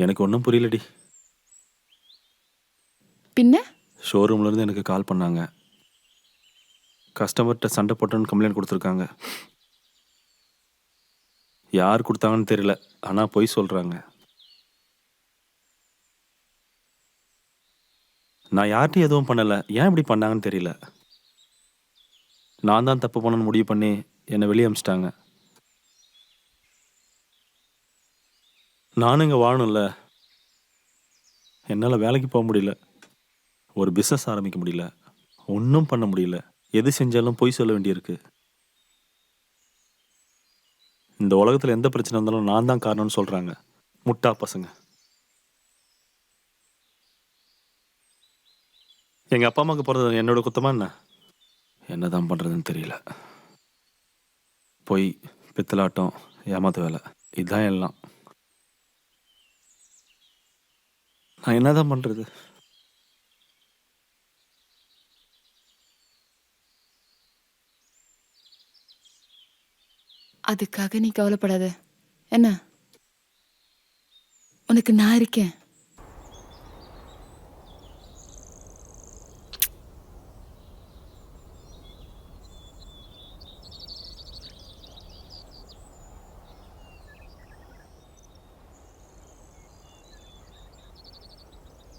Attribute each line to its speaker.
Speaker 1: எனக்கு ஒன்றும் புரியலடி.
Speaker 2: பின்ன
Speaker 1: ஷோரூம்லேருந்து எனக்கு கால் பண்ணாங்க. கஸ்டமர்கிட்ட சண்டை போட்டோன்னு கம்ப்ளைண்ட் கொடுத்துருக்காங்க. யார் கொடுத்தாங்கன்னு தெரியல, ஆனால் பொய் சொல்கிறாங்க. நான் யார்கிட்டையும் எதுவும் பண்ணலை, ஏன் இப்படி பண்ணாங்கன்னு தெரியல. நான் தான் தப்பு பண்ணணும்னு முடிவு பண்ணி என்னை வெளியே அனுப்பிச்சிட்டாங்க. நானும் இங்கே வாழணும்ல, என்னால் வேலைக்கு போக முடியல, ஒரு பிஸ்னஸ் ஆரம்பிக்க முடியல, ஒன்றும் பண்ண முடியல. எது செஞ்சாலும் பொய் சொல்ல வேண்டியிருக்கு. இந்த உலகத்தில் எந்த பிரச்சனை இருந்தாலும் நான் தான் காரணம்னு சொல்கிறாங்க, முட்டா பசங்க. எங்கள் அப்பா அம்மாவுக்கு பிறந்தது என்னோட குத்தமா என்ன? என்ன தான் பண்ணுறதுன்னு தெரியல. பொய், பித்தலாட்டம், ஏமாத்து வேலை, இதுதான் எல்லாம். நான் என்ன தான் பண்ணுறது?
Speaker 2: அதுக்காக நீ கவலைப்படாத. என்ன, உனக்கு நான் இருக்கேன்.